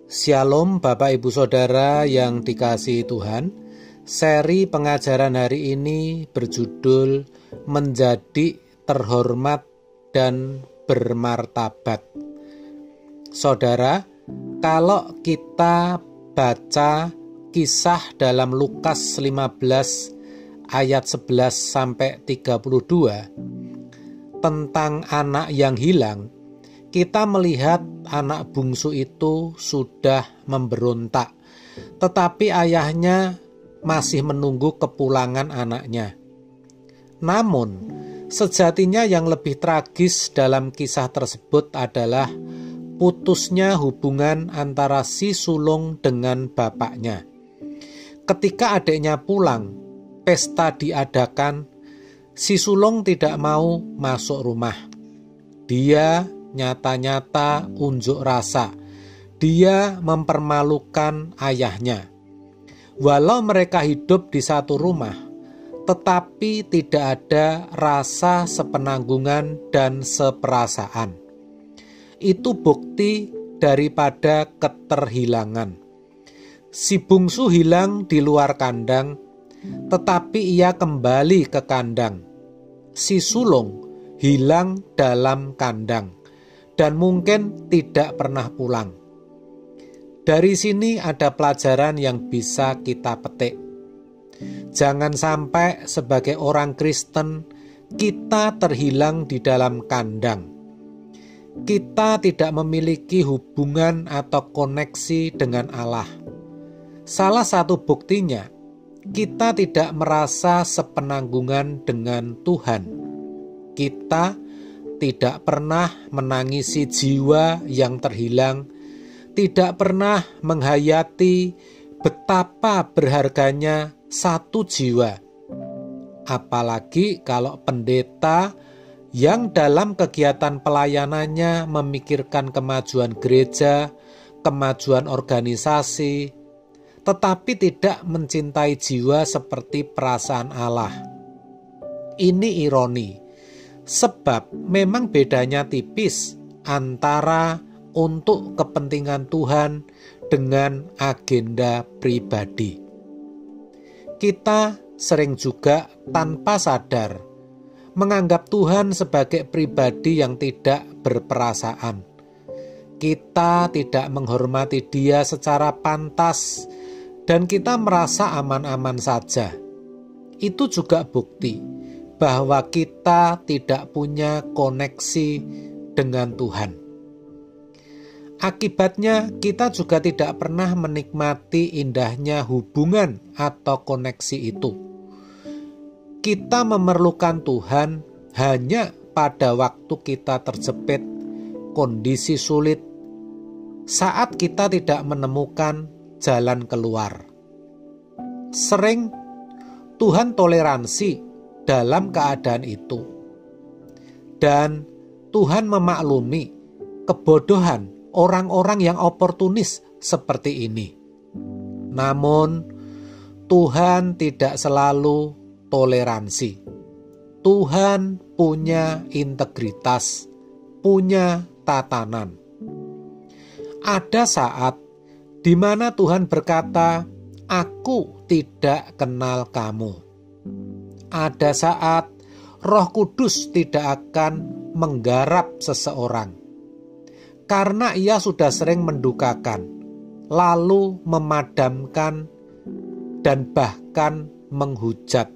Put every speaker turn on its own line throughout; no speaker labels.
Shalom Bapak Ibu Saudara yang dikasihi Tuhan. Seri pengajaran hari ini berjudul Menjadi Terhormat dan Bermartabat. Saudara, kalau kita baca kisah dalam Lukas 15 ayat 11 sampai 32 tentang anak yang hilang, kita melihat anak bungsu itu sudah memberontak, tetapi ayahnya masih menunggu kepulangan anaknya. Namun, sejatinya yang lebih tragis dalam kisah tersebut adalah putusnya hubungan antara si sulung dengan bapaknya. Ketika adiknya pulang, pesta diadakan, si sulung tidak mau masuk rumah. Dia nyata-nyata unjuk rasa. Dia mempermalukan ayahnya. Walau mereka hidup di satu rumah, tetapi tidak ada rasa sepenanggungan dan seperasaan. Itu bukti daripada keterhilangan. Si bungsu hilang di luar kandang, tetapi ia kembali ke kandang. Si sulung hilang dalam kandang dan mungkin tidak pernah pulang. Dari sini ada pelajaran yang bisa kita petik. Jangan sampai sebagai orang Kristen kita terhilang di dalam kandang. Kita tidak memiliki hubungan atau koneksi dengan Allah. Salah satu buktinya, kita tidak merasa sepenanggungan dengan Tuhan. Kita tidak pernah menangisi jiwa yang terhilang, tidak pernah menghayati betapa berharganya satu jiwa. Apalagi kalau pendeta yang dalam kegiatan pelayanannya memikirkan kemajuan gereja, kemajuan organisasi, tetapi tidak mencintai jiwa seperti perasaan Allah. Ini ironi. Sebab memang bedanya tipis antara untuk kepentingan Tuhan dengan agenda pribadi. Kita sering juga tanpa sadar menganggap Tuhan sebagai pribadi yang tidak berperasaan. Kita tidak menghormati Dia secara pantas dan kita merasa aman-aman saja. Itu juga bukti bahwa kita tidak punya koneksi dengan Tuhan. Akibatnya, kita juga tidak pernah menikmati indahnya hubungan atau koneksi itu. Kita memerlukan Tuhan hanya pada waktu kita terjepit kondisi sulit, saat kita tidak menemukan jalan keluar. Sering Tuhan toleransi dalam keadaan itu. Dan Tuhan memaklumi kebodohan orang-orang yang oportunis seperti ini. Namun, Tuhan tidak selalu toleransi. Tuhan punya integritas, punya tatanan. Ada saat di mana Tuhan berkata, "Aku tidak kenal kamu." Ada saat Roh Kudus tidak akan menggarap seseorang karena ia sudah sering mendukakan, lalu memadamkan, dan bahkan menghujat.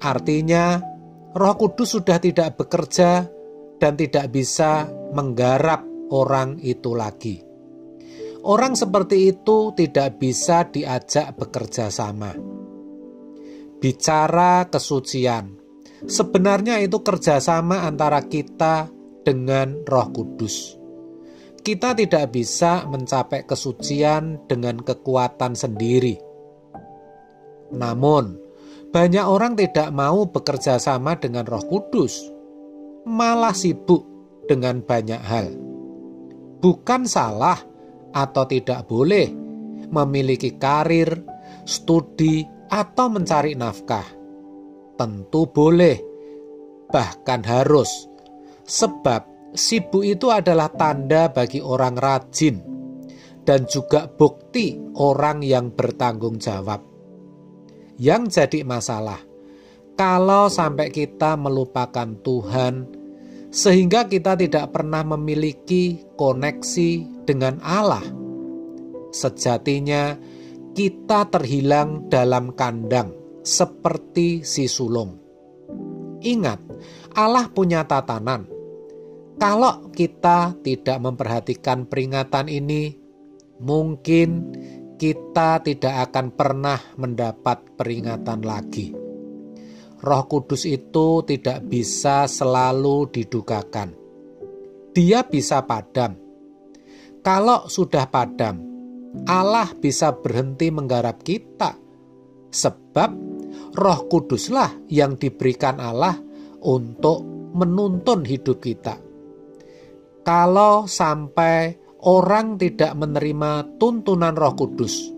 Artinya, Roh Kudus sudah tidak bekerja dan tidak bisa menggarap orang itu lagi. Orang seperti itu tidak bisa diajak bekerja sama. Bicara kesucian, sebenarnya itu kerjasama antara kita dengan Roh Kudus. Kita tidak bisa mencapai kesucian dengan kekuatan sendiri. Namun, banyak orang tidak mau bekerja sama dengan Roh Kudus, malah sibuk dengan banyak hal. Bukan salah atau tidak boleh memiliki karir, studi, atau mencari nafkah. Tentu boleh, bahkan harus. Sebab sibuk itu adalah tanda bagi orang rajin. dan juga bukti orang yang bertanggung jawab. Yang jadi masalah, kalau sampai kita melupakan Tuhan, sehingga kita tidak pernah memiliki koneksi dengan Allah. Sejatinya kita terhilang dalam kandang seperti si sulung. Ingat, Allah punya tatanan. Kalau kita tidak memperhatikan peringatan ini, mungkin kita tidak akan pernah mendapat peringatan lagi. Roh Kudus itu tidak bisa selalu didugakan. Dia bisa padam. Kalau sudah padam, Allah bisa berhenti menggarap kita. Sebab Roh Kuduslah yang diberikan Allah untuk menuntun hidup kita. Kalau sampai orang tidak menerima tuntunan Roh Kudus,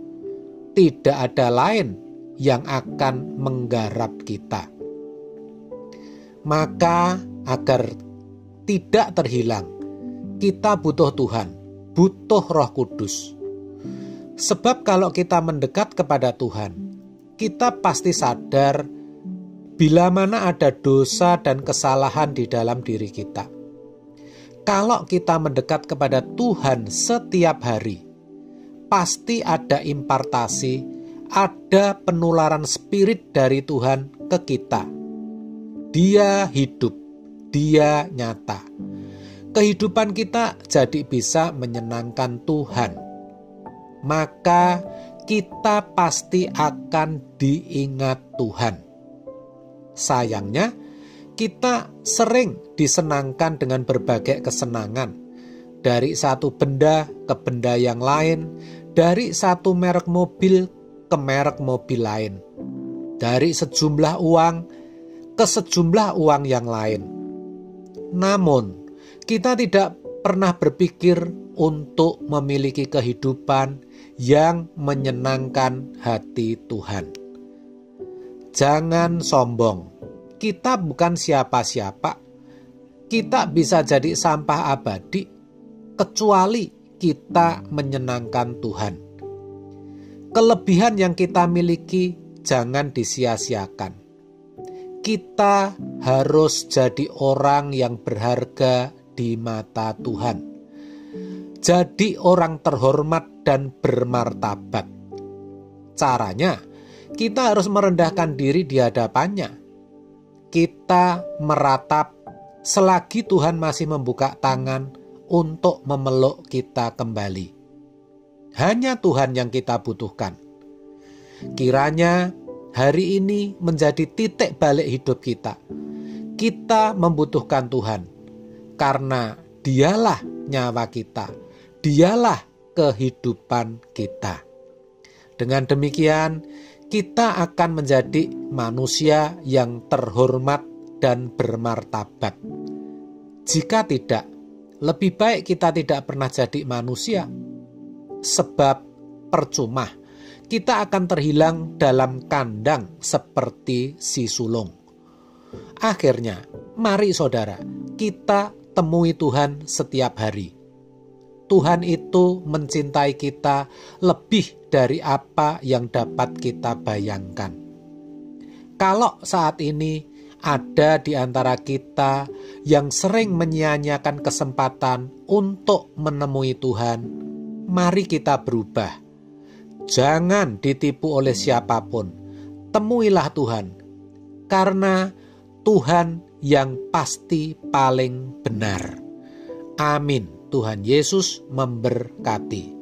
tidak ada lain yang akan menggarap kita. Maka agar tidak terhilang, kita butuh Tuhan, butuh Roh Kudus. Sebab kalau kita mendekat kepada Tuhan, kita pasti sadar bila mana ada dosa dan kesalahan di dalam diri kita. Kalau kita mendekat kepada Tuhan setiap hari, pasti ada impartasi, ada penularan spirit dari Tuhan ke kita. Dia hidup, dia nyata. Kehidupan kita jadi bisa menyenangkan Tuhan. Maka kita pasti akan diingat Tuhan. Sayangnya, kita sering disenangkan dengan berbagai kesenangan. Dari satu benda ke benda yang lain, dari satu merek mobil ke merek mobil lain, dari sejumlah uang ke sejumlah uang yang lain. Namun, kita tidak pernah berpikir untuk memiliki kehidupan yang menyenangkan hati Tuhan. Jangan sombong. Kita bukan siapa-siapa. Kita bisa jadi sampah abadi, kecuali kita menyenangkan Tuhan. Kelebihan yang kita miliki jangan disia-siakan. Kita harus jadi orang yang berharga di mata Tuhan. Jadi orang terhormat dan bermartabat. Caranya, kita harus merendahkan diri di hadapannya. Kita meratap selagi Tuhan masih membuka tangan untuk memeluk kita kembali. Hanya Tuhan yang kita butuhkan. Kiranya hari ini menjadi titik balik hidup kita. Kita membutuhkan Tuhan, karena Dialah nyawa kita, Dialah kehidupan kita. Dengan demikian, kita akan menjadi manusia yang terhormat dan bermartabat. Jika tidak, lebih baik kita tidak pernah jadi manusia, sebab percuma kita akan terhilang dalam kandang seperti si sulung. Akhirnya, mari saudara, kita temui Tuhan setiap hari. Tuhan itu mencintai kita lebih dari apa yang dapat kita bayangkan. Kalau saat ini ada di antara kita yang sering menyia-nyiakan kesempatan untuk menemui Tuhan, mari kita berubah. Jangan ditipu oleh siapapun. Temuilah Tuhan, karena Tuhan yang pasti paling benar. Amin. Tuhan Yesus memberkati.